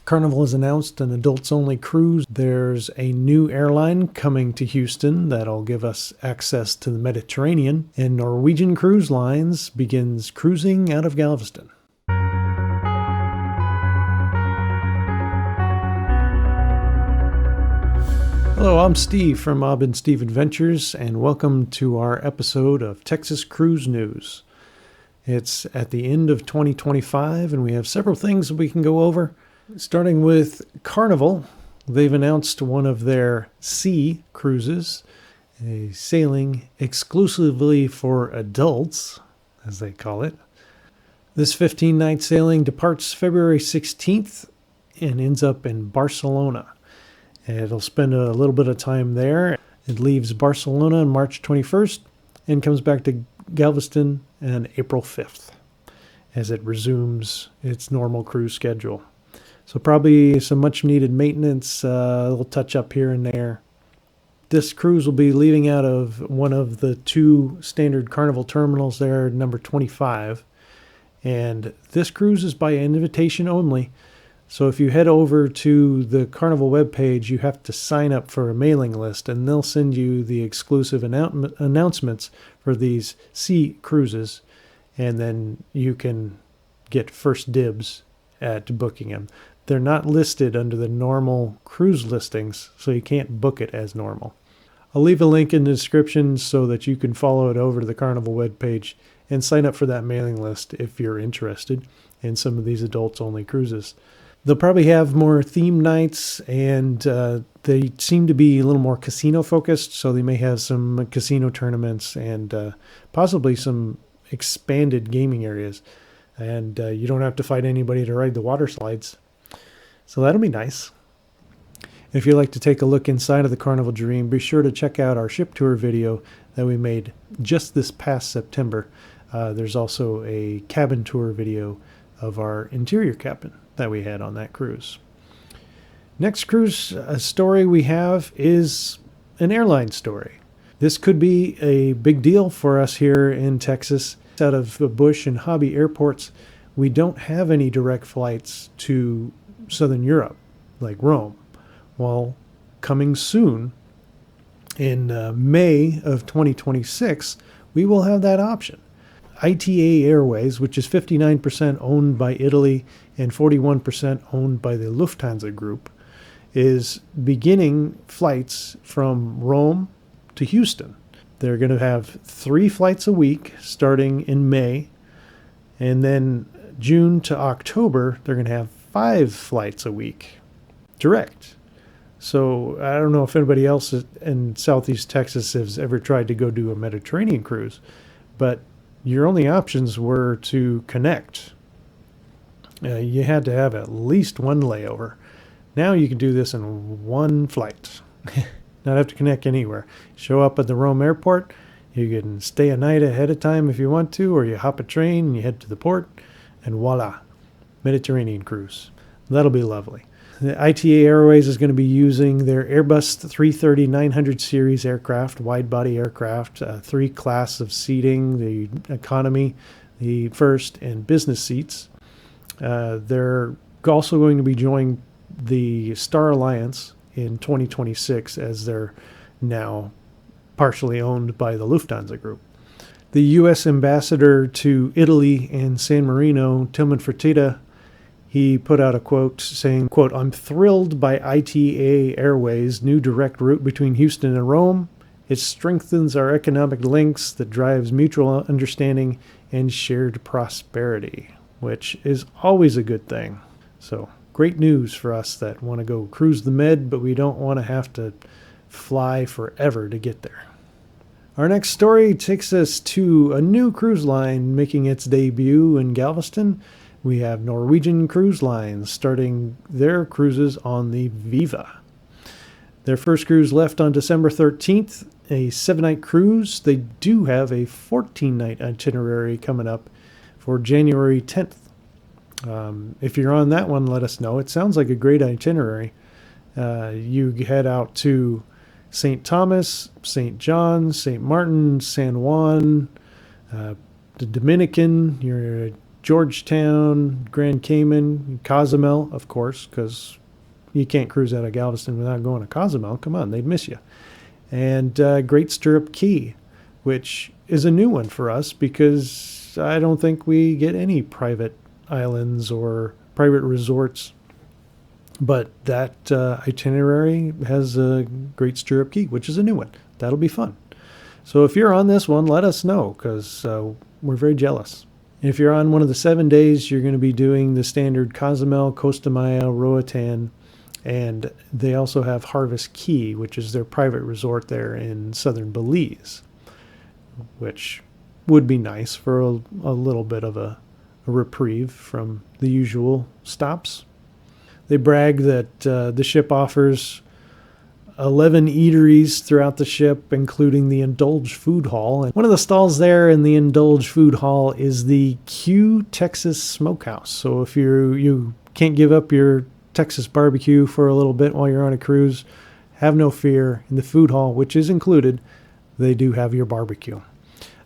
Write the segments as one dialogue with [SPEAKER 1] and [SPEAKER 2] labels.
[SPEAKER 1] Carnival has announced an adults-only cruise. There's a new airline coming to Houston that'll give us access to the Mediterranean, and Norwegian Cruise Lines begins cruising out of Galveston. Hello, I'm Steve from Bob and Steve Adventures, and welcome to our episode of Texas Cruise News. It's at the end of 2025, and we have several things that we can go over. Starting with Carnival, they've announced one of their sea cruises, a sailing exclusively for adults, as they call it. This 15-night sailing departs February 16th and ends up in Barcelona. It'll spend a little bit of time there. It leaves Barcelona on March 21st and comes back to Galveston on April 5th as it resumes its normal cruise schedule. So probably some much needed maintenance, a little touch up here and there. This cruise will be leaving out of one of the two standard Carnival terminals there, number 25. And this cruise is by invitation only. So if you head over to the Carnival webpage, you have to sign up for a mailing list, and they'll send you the exclusive announcements for these sea cruises, and then you can get first dibs at booking them. They're not listed under the normal cruise listings, so you can't book it as normal. I'll leave a link in the description so that you can follow it over to the Carnival webpage and sign up for that mailing list if you're interested in some of these adults-only cruises. They'll probably have more theme nights, and they seem to be a little more casino-focused, so they may have some casino tournaments and possibly some expanded gaming areas. And you don't have to fight anybody to ride the water slides. So that'll be nice. If you'd like to take a look inside of the Carnival Dream, be sure to check out our ship tour video that we made just this past September. There's also a cabin tour video of our interior cabin that we had on that cruise. Next cruise story we have is an airline story. This could be a big deal for us here in Texas. Out of the Bush and Hobby airports, we don't have any direct flights to Southern Europe, like Rome. Well, coming soon, in May of 2026, we will have that option. ITA Airways, which is 59% owned by Italy and 41% owned by the Lufthansa Group, is beginning flights from Rome to Houston. They're going to have 3 flights a week starting in May, and then June to October, they're going to have 5 flights a week, direct. So I don't know if anybody else in Southeast Texas has ever tried to go do a Mediterranean cruise, but your only options were to connect. You had to have at least one layover. Now you can do this in one flight. Not have to connect anywhere. Show up at the Rome airport. You can stay a night ahead of time if you want to, or you hop a train and you head to the port, and voila, Mediterranean cruise. That'll be lovely. The ITA Airways is going to be using their Airbus 330-900 series aircraft, wide-body aircraft, 3 classes of seating, the economy, the first, and business seats. They're also going to be joining the Star Alliance in 2026, as they're now partially owned by the Lufthansa Group. The U.S. ambassador to Italy and San Marino, Tillman Fertitta, he put out a quote saying, quote, "I'm thrilled by ITA Airways' new direct route between Houston and Rome. It strengthens our economic links that drives mutual understanding and shared prosperity," which is always a good thing. So great news for us that want to go cruise the Med, but we don't want to have to fly forever to get there. Our next story takes us to a new cruise line making its debut in Galveston. We have Norwegian Cruise Line starting their cruises on the Viva. Their first cruise left on December 13th, a 7-night cruise. They do have a 14-night itinerary coming up for January 10th. If you're on that one, let us know. It sounds like a great itinerary. You head out to St. Thomas, St. John, St. Martin, San Juan, the Dominican. You're Georgetown, Grand Cayman, Cozumel, of course, because you can't cruise out of Galveston without going to Cozumel. Come on, they'd miss you. And Great Stirrup Cay, which is a new one for us because I don't think we get any private islands or private resorts. But that itinerary has a Great Stirrup Cay, which is a new one. That'll be fun. So if you're on this one, let us know because we're very jealous. If you're on one of the 7 days, you're going to be doing the standard Cozumel, Costa Maya, Roatan, and they also have Harvest Key, which is their private resort there in southern Belize, which would be nice for a little bit of a reprieve from the usual stops. They brag that the ship offers 11 eateries throughout the ship, including the Indulge Food Hall. And one of the stalls there in the Indulge Food Hall is the Q Texas Smokehouse. So if you can't give up your Texas barbecue for a little bit while you're on a cruise, have no fear. In the food hall, which is included, they do have your barbecue.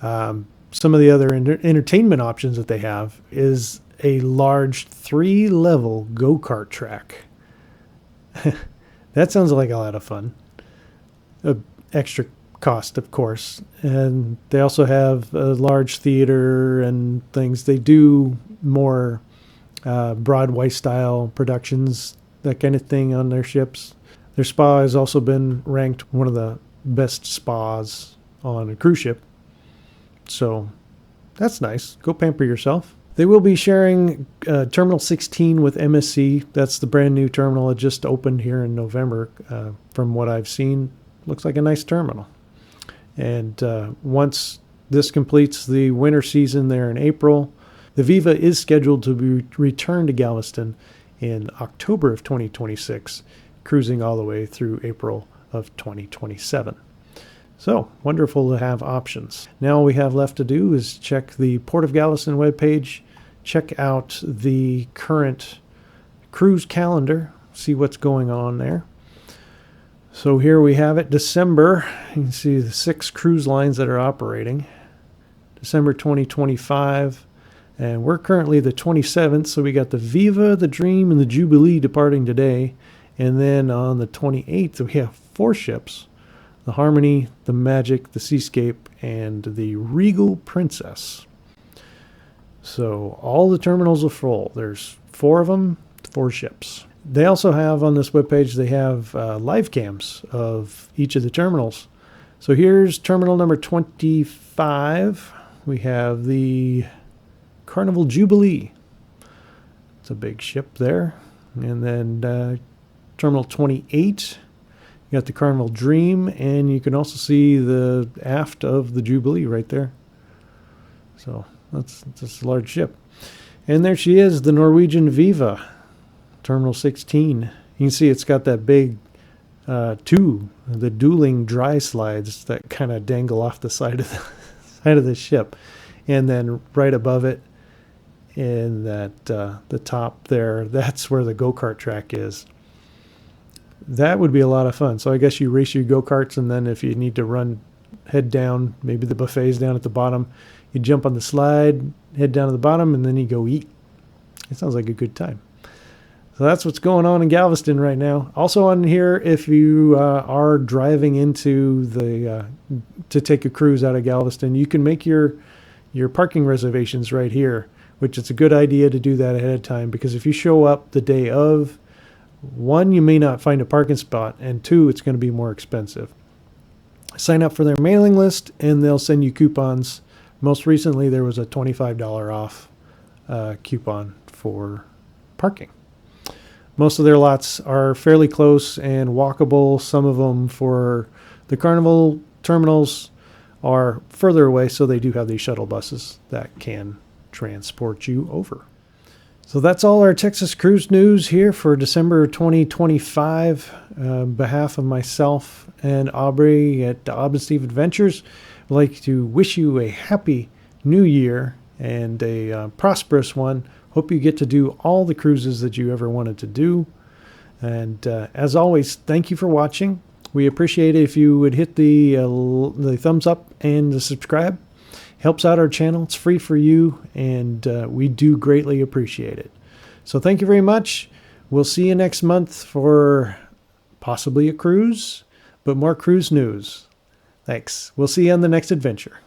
[SPEAKER 1] Some of the other entertainment options that they have is a large 3-level go-kart track. That sounds like a lot of fun. Extra cost, of course. And they also have a large theater and things. They do more Broadway-style productions, that kind of thing on their ships. Their spa has also been ranked one of the best spas on a cruise ship. So that's nice. Go pamper yourself. They will be sharing Terminal 16 with MSC. That's the brand new terminal that just opened here in November. From what I've seen, looks like a nice terminal. And once this completes the winter season there in April, the Viva is scheduled to be returned to Galveston in October of 2026, cruising all the way through April of 2027. So, wonderful to have options. Now all we have left to do is check the Port of Galveston webpage, check out the current cruise calendar, see what's going on there. So here we have it, December. You can see the 6 cruise lines that are operating. December 2025, and we're currently the 27th, so we got the Viva, the Dream, and the Jubilee departing today. And then on the 28th, we have 4 ships. The Harmony, the Magic, the Seascape, and the Regal Princess. So all the terminals are full. There's 4 of them, 4 ships. They also have on this webpage, they have live cams of each of the terminals. So here's terminal number 25. We have the Carnival Jubilee. It's a big ship there. And then terminal 28. You got the Carnival Dream, and you can also see the aft of the Jubilee right there. So that's a large ship. And there she is, the Norwegian Viva, Terminal 16. You can see it's got that big the dueling dry slides that kind of dangle off the side of the ship. And then right above it, in that the top there, that's where the go-kart track is. That would be a lot of fun. So I guess you race your go-karts, and then if you need to head down, maybe the buffet's down at the bottom, you jump on the slide, head down to the bottom, and then you go eat. It sounds like a good time. So that's what's going on in Galveston right now. Also on here, if you are driving into to take a cruise out of Galveston, you can make your parking reservations right here, which it's a good idea to do that ahead of time, because if you show up the day of, 1, you may not find a parking spot, and 2, it's going to be more expensive. Sign up for their mailing list, and they'll send you coupons. Most recently, there was a $25 off coupon for parking. Most of their lots are fairly close and walkable. Some of them for the Carnival terminals are further away, so they do have these shuttle buses that can transport you over. So that's all our Texas cruise news here for December 2025. On behalf of myself and Aubrey at Bob and Steve Adventures, I'd like to wish you a happy new year and a prosperous one. Hope you get to do all the cruises that you ever wanted to do. And as always, thank you for watching. We appreciate it if you would hit the thumbs up and the subscribe. Helps out our channel. It's free for you, and we do greatly appreciate it. So thank you very much. We'll see you next month for possibly a cruise, but more cruise news. Thanks. We'll see you on the next adventure.